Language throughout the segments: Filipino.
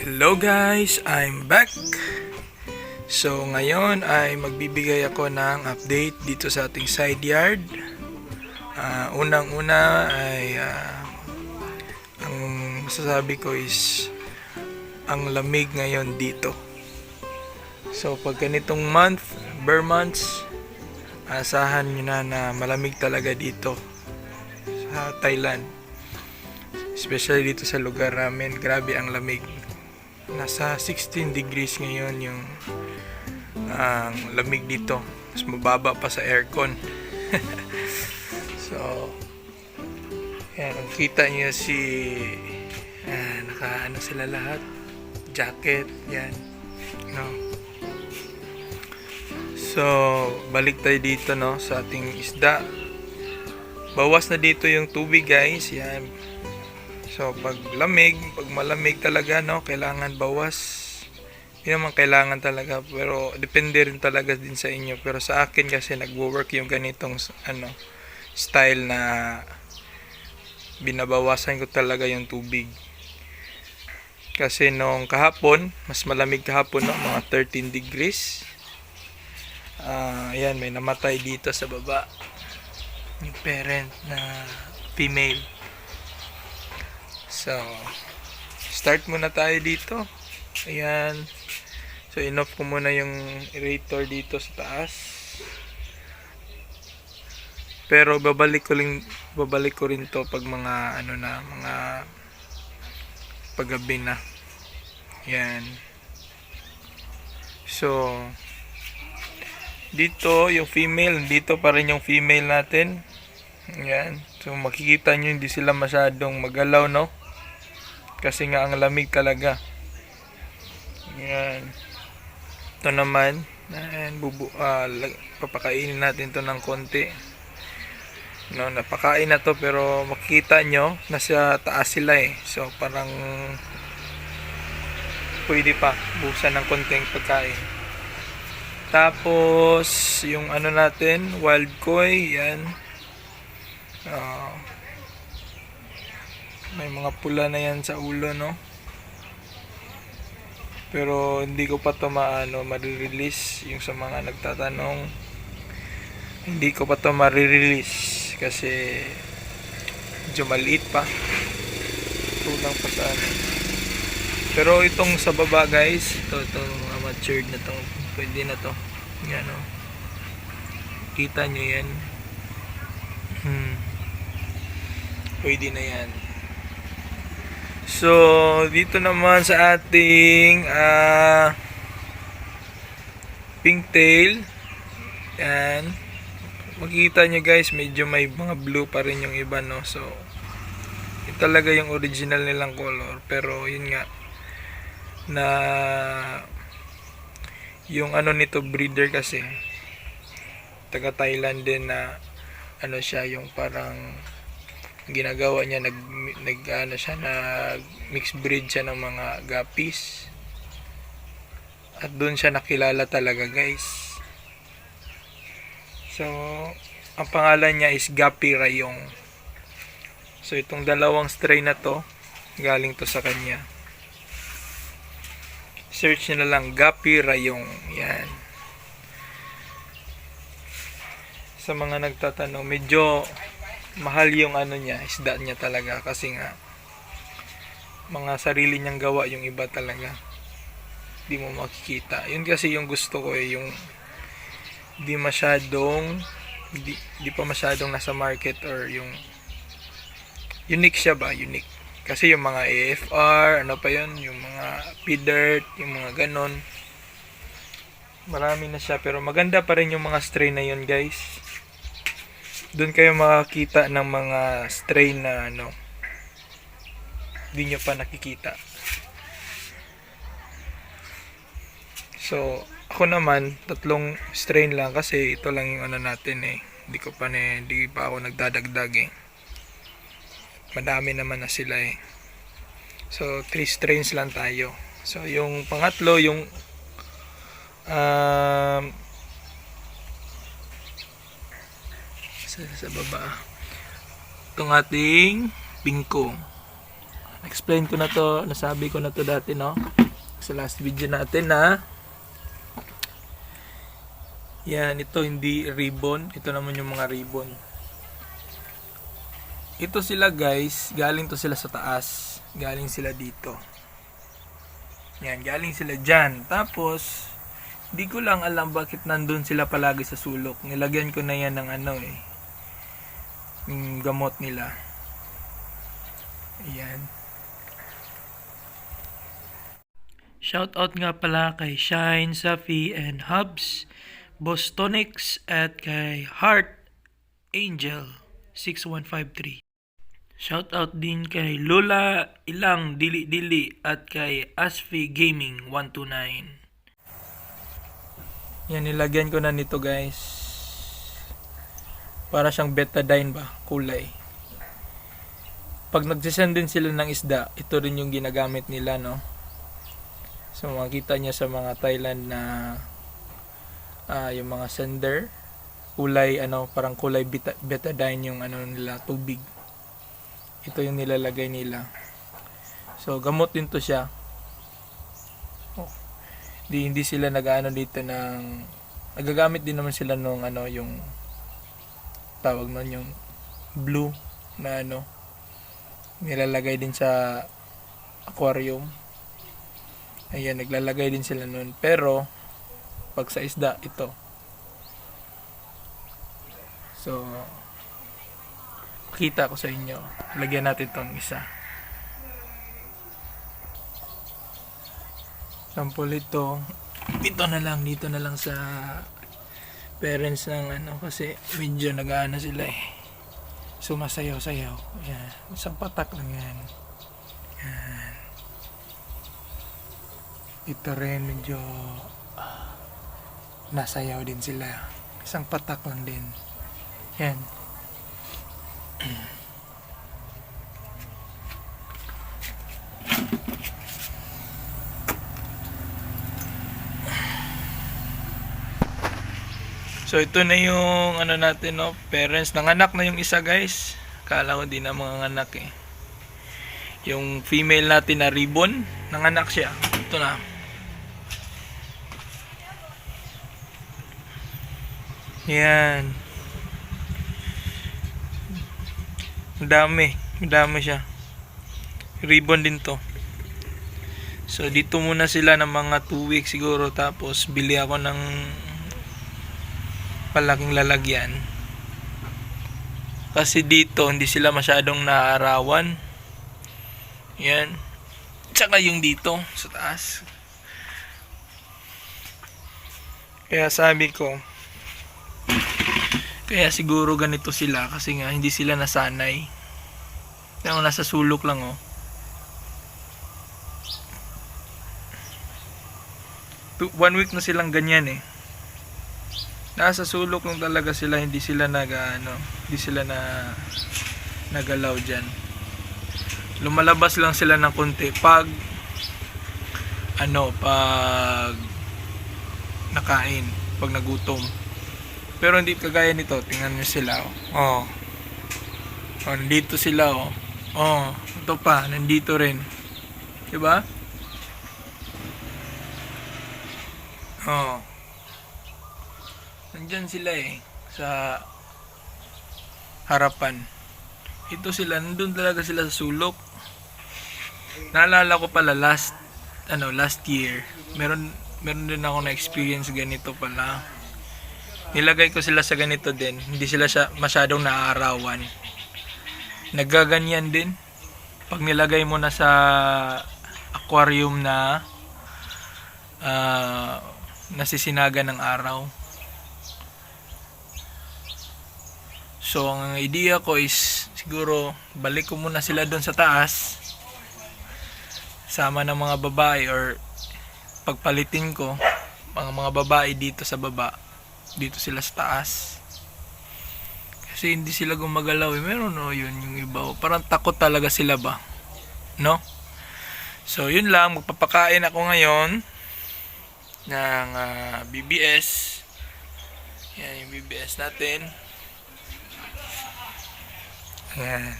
Hello guys, I'm back. So ngayon ay magbibigay ako ng update dito sa ating side yard. Unang-una ay ang masasabi ko is ang lamig ngayon dito. So pag ganitong month, bare months, asahan nyo na malamig talaga dito sa Thailand. Especially dito sa lugar namin, grabe ang lamig. Nasa 16 degrees ngayon yung lamig dito. Mas mababa pa sa aircon. So, yan, ang kita nyo si naka ano sila lahat, jacket, yan, no. So, balik tayo dito, no, sa ating isda. Bawas na dito yung tubig, guys, yan. So, pag malamig talaga, no, kailangan bawas. Hindi naman kailangan talaga, pero depende rin talaga din sa inyo. Pero sa akin kasi nagwo-work yung ganitong style na binabawasan ko talaga yung tubig. Kasi nung kahapon, mas malamig kahapon, no, mga 13 degrees. Ayan, may namatay dito sa baba. Yung parent na female. So, start muna tayo dito. Ayan. So, in-off ko muna yung aerator dito sa taas. Pero babalik ko rin to pag mga mga paggabi na. Ayan. So, dito yung female, dito pa rin yung female natin. Ayan. So, makikita nyo hindi sila masyadong magalaw, no? Kasi nga ang lamig talaga. Yan. Ito naman, papakainin natin to ng konti. No, napakain na to pero makikita nyo nasa taas sila eh. So parang pwede pa buhusan ng konting pagkain. Tapos yung ano natin, wild koi, yan. May mga pula na yan sa ulo, no? Pero hindi ko pa ito ma-release. Yung sa mga nagtatanong, hindi ko pa ito ma-release kasi medyo maliit pa. Tulang pa sa ano. Pero itong sa baba, guys, ito mga matured na to, pwede na to. Yan, no? Kita nyo yan. Pwede na yan. So, dito naman sa ating pigtail, yan, makikita nyo guys, medyo may mga blue pa rin yung iba, no? So, ito talaga yung original nilang color. Pero yun nga, na yung ano nito, breeder kasi taga Thailand din, na ano siya, yung parang ginagawa niya, nag mix breed siya ng mga guppies. At doon siya nakilala talaga, guys. So, ang pangalan niya is Guppy Rayong. So, itong dalawang strain na to, galing to sa kanya. Search nyo na lang, Guppy Rayong. Yan. Sa mga nagtatanong, medyo mahal yung ano niya, isda niya talaga, kasi nga mga sarili niyang gawa yung iba talaga. Di mo makikita. Yun kasi yung gusto ko eh, yung di pa masyadong nasa market, or yung unique siya ba, unique. Kasi yung mga AFR, ano pa yun, yung mga P-Dirt, yung mga ganon, marami na siya, pero maganda pa rin yung mga strain na yun, guys. Doon kayo makakita ng mga strain na hindi nyo pa nakikita. So, ako naman, 3 strain lang kasi ito lang yung ano natin eh. Hindi pa ako nagdadagdag eh. Madami naman na sila eh. So, 3 strains lang tayo. So, yung pangatlo, yung sa baba, itong ating bingko. explain ko na to, nasabi ko na to dati, no? Sa last video natin na yan, ito hindi ribbon. Ito naman yung mga ribbon. Ito sila guys, galing to sila sa taas. Galing sila dito. Yan, galing sila dyan. Tapos, di ko lang alam bakit nandun sila palagi sa sulok. Nilagyan ko na yan ng yung gamot nila. Ayan. Shout out nga pala kay Shine, Safi, and Hubs, Bostonix, at kay Heart Angel 6153. Shout out din kay Lola Ilang Dili Dili at kay Asfi Gaming 129. Yan, nilagyan ko na nito guys. Para siyang betadine ba, kulay. Pag nagsisend din sila ng isda, ito rin yung ginagamit nila, no? So makita niya sa mga Thailand na yung mga sender, kulay parang kulay betadine yung nila, tubig. Ito yung nilalagay nila. So gamot din to siya. Hindi sila dito ng nagagamit din naman sila nung yung tawag nun, yung blue na nilalagay din sa aquarium. Ayan, naglalagay din sila nun. Pero pag sa isda, ito. So kita ko sa inyo. Lagyan natin tong isa. Sample ito. Dito na lang sa parents ng kasi medyo nag-aano sila eh. Sumasayaw-sayaw. Ayan. Isang patak lang yan. Ayan. Ito rin medyo nasayaw din sila. Isang patak lang din. Yan. So ito na yung natin, no, parents. Nanganak na yung isa guys. Kala ko di na mga anak eh. Yung female natin na ribbon, nanganak siya. Ito na. Yan. Madami siya. Ribbon din to. So dito muna sila ng mga 2 weeks siguro, tapos bili ako ng palaking lalagyan. Kasi dito hindi sila masyadong naaarawan. Yan. Tsaka yung dito sa taas. Kaya sabi ko, kaya siguro ganito sila kasi nga hindi sila nasanay. Kaya nasa sulok lang, oh. 1 week na silang ganyan eh. Nasa sulok lang talaga sila, hindi sila hindi sila nagalaw diyan. Lumalabas lang sila ng konti pag pag nakain, pag nagutom. Pero hindi kagaya nito, tingnan niyo sila, oh. Oh, nandito sila, oh. Oh, ito pa, nandito rin. 'Di ba? Oh. Nandiyan sila eh sa harapan. Ito sila, nandun talaga sila sa sulok. Naalala ko pala last year, meron din ako na experience ganito pala. Nilagay ko sila sa ganito din. Hindi sila masyadong naaarawan. Nagaganyan din. Pag nilagay mo na sa aquarium na nasisinaga ng araw. So ang idea ko is siguro balik ko muna sila doon sa taas. Sama ng mga babae, or pagpalitin ko mga babae dito sa baba. Dito sila sa taas. Kasi hindi sila gumagalaw eh. Meron yun yung iba. Parang takot talaga sila ba? No? So yun lang. Magpapakain ako ngayon ng BBS. Yan yung BBS natin. Ayan.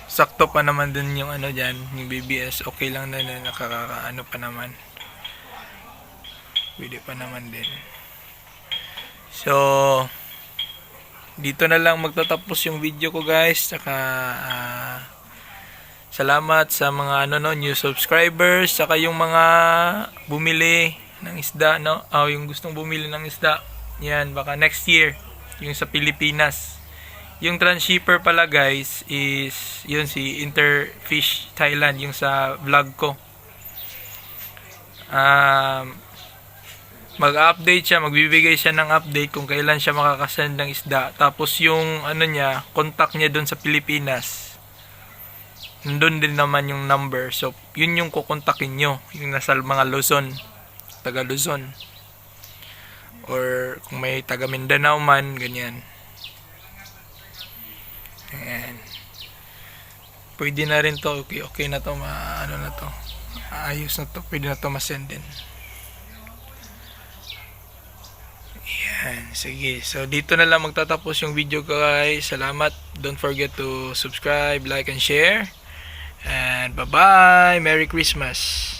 sakto pa naman din yung ano dyan, yung BBS. Okay lang na nakakaano pa naman. Pwede pa naman din. So, dito na lang magtatapos yung video ko guys. Saka, salamat sa mga new subscribers. Saka yung mga bumili ng isda, no? Yung gustong bumili ng isda. Yan, baka next year. Yung sa Pilipinas. Yung transshipper pala guys is yun si Interfish Thailand, yung sa vlog ko. Mag-update siya, magbibigay siya ng update kung kailan siya makakasend ng isda. Tapos yung niya, contact niya doon sa Pilipinas. Nandun din naman yung number. So, yun yung kukontakin nyo. Yung nasa mga Luzon, taga Luzon. Or kung may taga Mindanao man, ganyan. Ayan. Pwede na rin to. Okay na to. Na to. Ayos na to. Pwede na to masend din. Ayan. Sige. So, dito na lang magtatapos yung video guys. Salamat. Don't forget to subscribe, like, and share. And bye-bye. Merry Christmas.